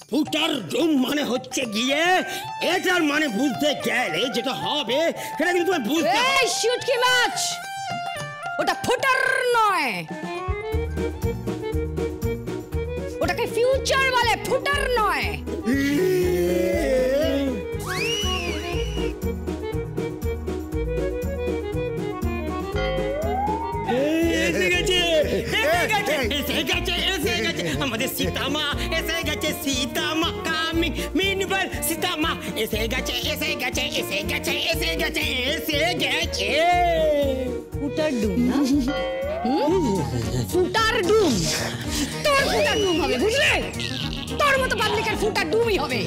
ফুটার ডুম মানে হচ্ছে গিয়ে এটার মানে বুঝতে গেলে যেটা হবে সেটা কিন্তু তুমি বুঝতে। এই শুটকি মাছ, ওটা ফুটার নয়, ওটাকে ফিউচার বলে, ফুটার নয়। আমাদের সীতামা এসে গেছে, সীতামা কামিং মিনিবার, সীতামা এসে গেছে, এসে গেছে, এসে গেছে, এসে গেছে, এসে গেছে। ফুটার ডুম না? ফুটার ডুম, তোর ফুটার ডুম হবে, বুঝলে? তোর মতো পাবলিকের ফুটার ডুমই হবে,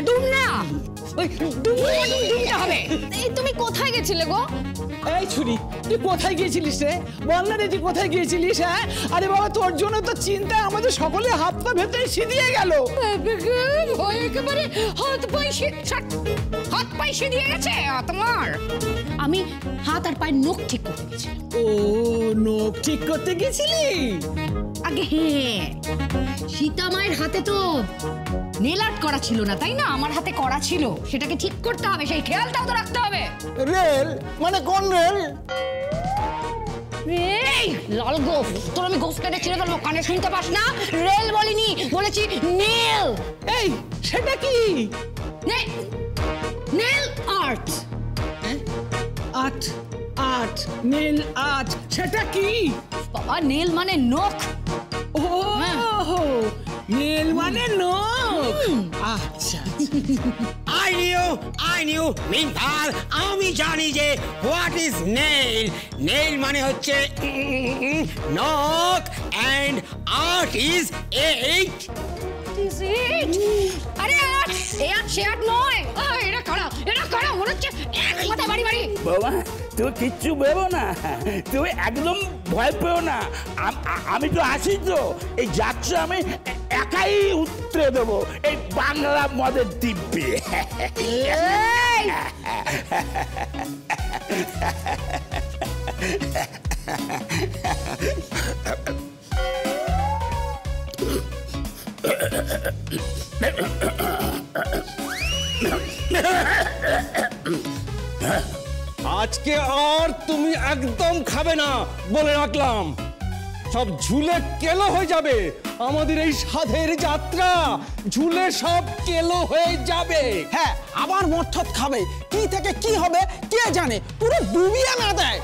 ডুম না, ওই ডুমটা হবে। এই তুমি কোথায় গেছিলে গো? এই ছুরি, তুই কোথায় গিয়েছিলিস রে? বল না রে, তুই কোথায় গিয়েছিলিস? হ্যাঁ, আরে বাবা, তোর জন্য তো চিন্তায় আমাদের সকলে হাত পা ভেতরে সিঁধিয়ে গেল। একেবারে হাত পাই সিঁধিয়ে গেছে তোমার। আমি হাত আর পায়ের নখ ঠিক করতে গেছিলাম। ও, নখ ঠিক করতে গেছিলি? আগে হ্যাঁ, সীতা মায়ের হাতে তো নেল আর্ট করা ছিল না, তাই না? আমার হাতে করা ছিল, সেটাকে ঠিক করতে হবে, সেই খেয়ালটাও তো রাখতে হবে। রেল মানে কোন রেল? এই লাল গোফ, তোর আমি গোফ কেটে ছিঁড়ে ফেলবো, কানে শুনতে পাস না? রেল বলিনি, বলেছি নেল। এই সেটা কি? Nail art. Art, art, nail art, সেটা কি? বাবা, নেল মানে নখ। ও, নেল মানে নখ। আচ্ছা, I knew মিন্টার, আমি জানি যে হোয়াট ইজ নেল। নেল মানে হচ্ছে নখ, and art is eight. আরে সে আর্ট নয়, এটা কারা মনে হচ্ছে এক মাথা বাড়ি বাড়ি। বাবা, তুমি কিচ্ছু ভেবো না, তুমি একদম ভয় পেও না, আমি তো আছি তো। এই যাত্রা আমি একাই উতরে দেবো এই বাংলা মদের দিব্যে। আজকে আর তুমি একদম খাবে না বলে রাখলাম, সব ঝুলে কেলো হয়ে যাবে। আমাদের এই সাধের যাত্রা ঝুলে সব কেলো হয়ে যাবে। হ্যাঁ, আবার মঠত খাবে, কি থেকে কি হবে কে জানে, পুরো ডুবিয়ে না দেয়।